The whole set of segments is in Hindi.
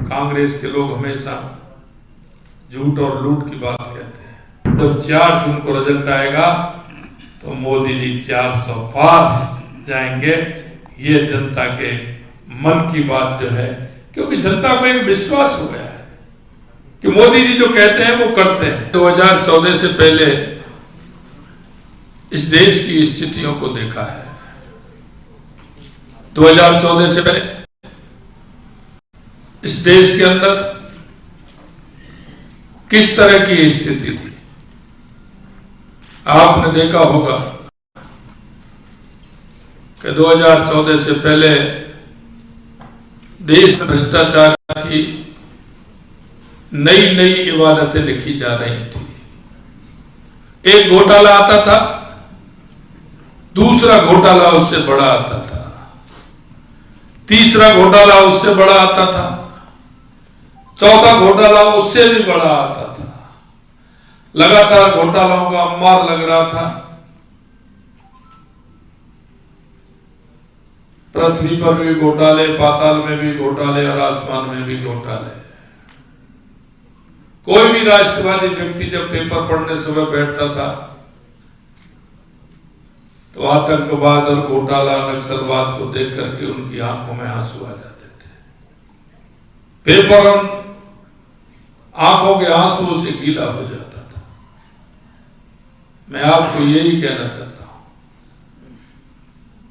कांग्रेस के लोग हमेशा झूठ और लूट की बात कहते हैं। जब 4 जून को रिजल्ट आएगा तो मोदी जी 400 पार जाएंगे। ये जनता के मन की बात जो है, क्योंकि जनता को एक विश्वास हो गया है कि मोदी जी जो कहते हैं वो करते हैं। 2014 से पहले इस देश की स्थितियों को देखा है। 2014 से पहले इस देश के अंदर किस तरह की स्थिति थी आपने देखा होगा कि 2014 से पहले देश में भ्रष्टाचार की नई नई इबादतें लिखी जा रही थी। एक घोटाला आता था, दूसरा घोटाला उससे बड़ा आता था, तीसरा घोटाला उससे बड़ा आता था, चौथा घोटाला उससे भी बड़ा आता था। लगातार घोटालों का अंबार लग रहा था। पृथ्वी पर भी घोटाले, पाताल में भी घोटाले और आसमान में भी घोटाले। कोई भी राष्ट्रवादी व्यक्ति जब पेपर पढ़ने सुबह बैठता था तो आतंकवाद और घोटाला, नक्सलवाद को देख करके उनकी आंखों में आंसू आ जाते थे। पेपर उन आंखों के आंसुओं से गीला हो जाता था। मैं आपको यही कहना चाहता हूं,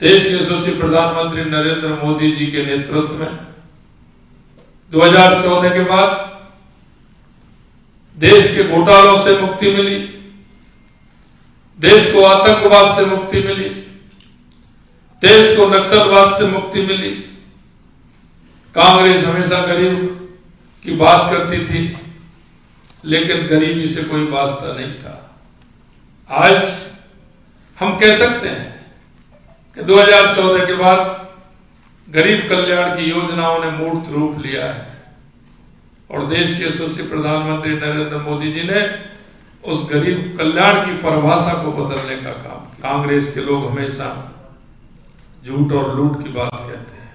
देश के यशस्वी प्रधानमंत्री नरेंद्र मोदी जी के नेतृत्व में 2014 के बाद देश के घोटालों से मुक्ति मिली, देश को आतंकवाद से मुक्ति मिली, देश को नक्सलवाद से मुक्ति मिली। कांग्रेस हमेशा गरीब की बात करती थी, लेकिन गरीबी से कोई वास्ता नहीं था। आज हम कह सकते हैं कि 2014 के बाद गरीब कल्याण की योजनाओं ने मूर्त रूप लिया है और देश के यशस्वी प्रधानमंत्री नरेंद्र मोदी जी ने उस गरीब कल्याण की परिभाषा को बदलने का काम किया। कांग्रेस के लोग हमेशा झूठ और लूट की बात कहते हैं।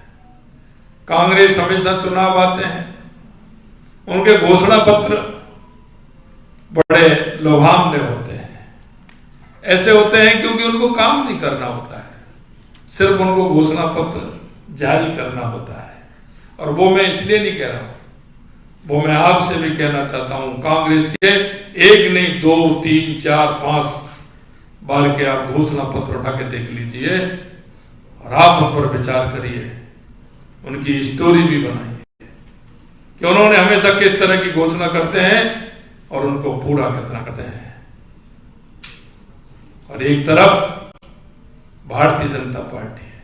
कांग्रेस हमेशा चुनाव आते हैं, उनके घोषणा पत्र बड़े लोभावने होते हैं। ऐसे होते हैं क्योंकि उनको काम नहीं करना होता है, सिर्फ उनको घोषणा पत्र जारी करना होता है। और वो मैं इसलिए नहीं कह रहा हूं, वो मैं आपसे भी कहना चाहता हूं, कांग्रेस के 1 नहीं 2 3 4 5 बार के आप घोषणा पत्र उठा के देख लीजिए और आप उन पर विचार करिए, उनकी स्टोरी भी बनाइए कि उन्होंने हमेशा किस तरह की घोषणा करते हैं और उनको पूरा कितना करते हैं। और एक तरफ भारतीय जनता पार्टी है,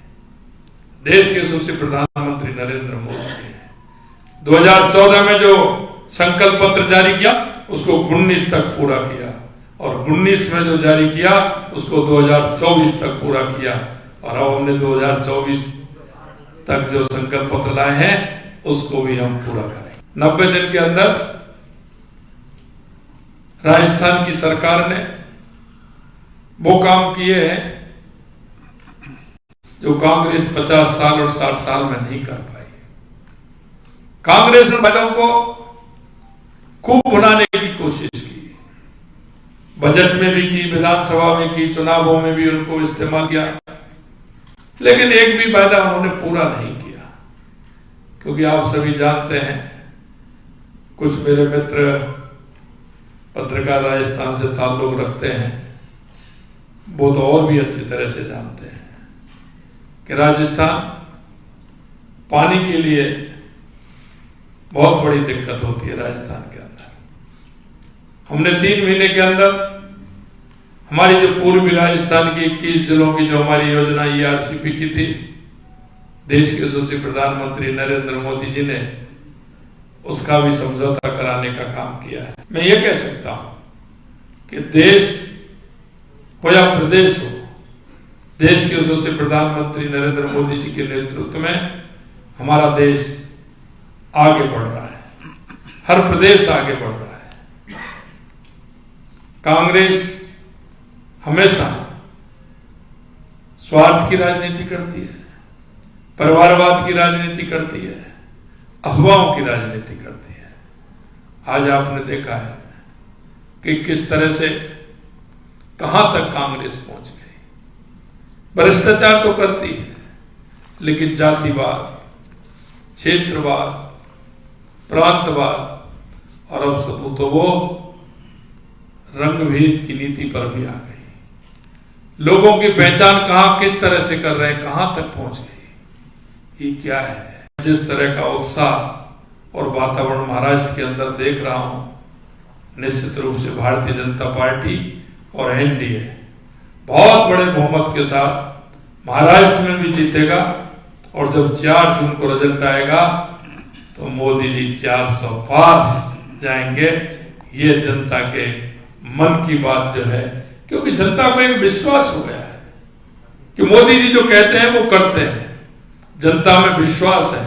देश के यशस्वी प्रधानमंत्री नरेंद्र मोदी है। 2014 में जो संकल्प पत्र जारी किया उसको 19 तक पूरा किया और 19 में जो जारी किया उसको 2024 तक पूरा किया। और अब हमने 2024 तक जो संकल्प पत्र लाए हैं उसको भी हम पूरा करें। 90 दिन के अंदर राजस्थान की सरकार ने वो काम किए हैं जो कांग्रेस 50 साल और 60 साल में नहीं कर पाई। कांग्रेस ने बजटों को खूब बनाने की कोशिश की, बजट में भी की, विधानसभा में की, चुनावों में भी उनको इस्तेमाल किया, लेकिन एक भी वायदा उन्होंने पूरा नहीं किया। क्योंकि आप सभी जानते हैं, कुछ मेरे मित्र पत्रकार राजस्थान से ताल्लुक रखते हैं, वो तो और भी अच्छी तरह से जानते हैं कि राजस्थान पानी के लिए बहुत बड़ी दिक्कत होती है। राजस्थान के अंदर हमने 3 महीने के अंदर हमारी जो पूर्वी राजस्थान की 21 जिलों की जो हमारी योजना ERCP की थी, देश के यशस्वी प्रधानमंत्री नरेंद्र मोदी जी ने उसका भी समझौता कराने का काम किया है। मैं ये कह सकता हूं कि देश हो या प्रदेश हो, देश के यशस्वी प्रधानमंत्री नरेंद्र मोदी जी के नेतृत्व में हमारा देश आगे बढ़ रहा है, हर प्रदेश आगे बढ़ रहा है। कांग्रेस हमेशा स्वार्थ की राजनीति करती है, परिवारवाद की राजनीति करती है, अफवाहों की राजनीति करती है। आज आपने देखा है कि किस तरह से कहां तक कांग्रेस पहुंच गई। भ्रष्टाचार तो करती है, लेकिन जातिवाद, क्षेत्रवाद, प्रांतवाद और अब सब तो वो रंगभेद की नीति पर भी आ गई। लोगों की पहचान कहां किस तरह से कर रहे हैं, कहां तक पहुंच गई, ये क्या है। जिस तरह का उत्साह और वातावरण महाराष्ट्र के अंदर देख रहा हूं, निश्चित रूप से भारतीय जनता पार्टी और एनडीए बहुत बड़े बहुमत के साथ महाराष्ट्र में भी जीतेगा। और जब 4 जून को रिजल्ट आएगा तो मोदी जी 400 पार जाएंगे। ये जनता के मन की बात जो है, क्योंकि जनता को एक विश्वास हो गया है कि मोदी जी जो कहते हैं वो करते हैं। जनता में विश्वास है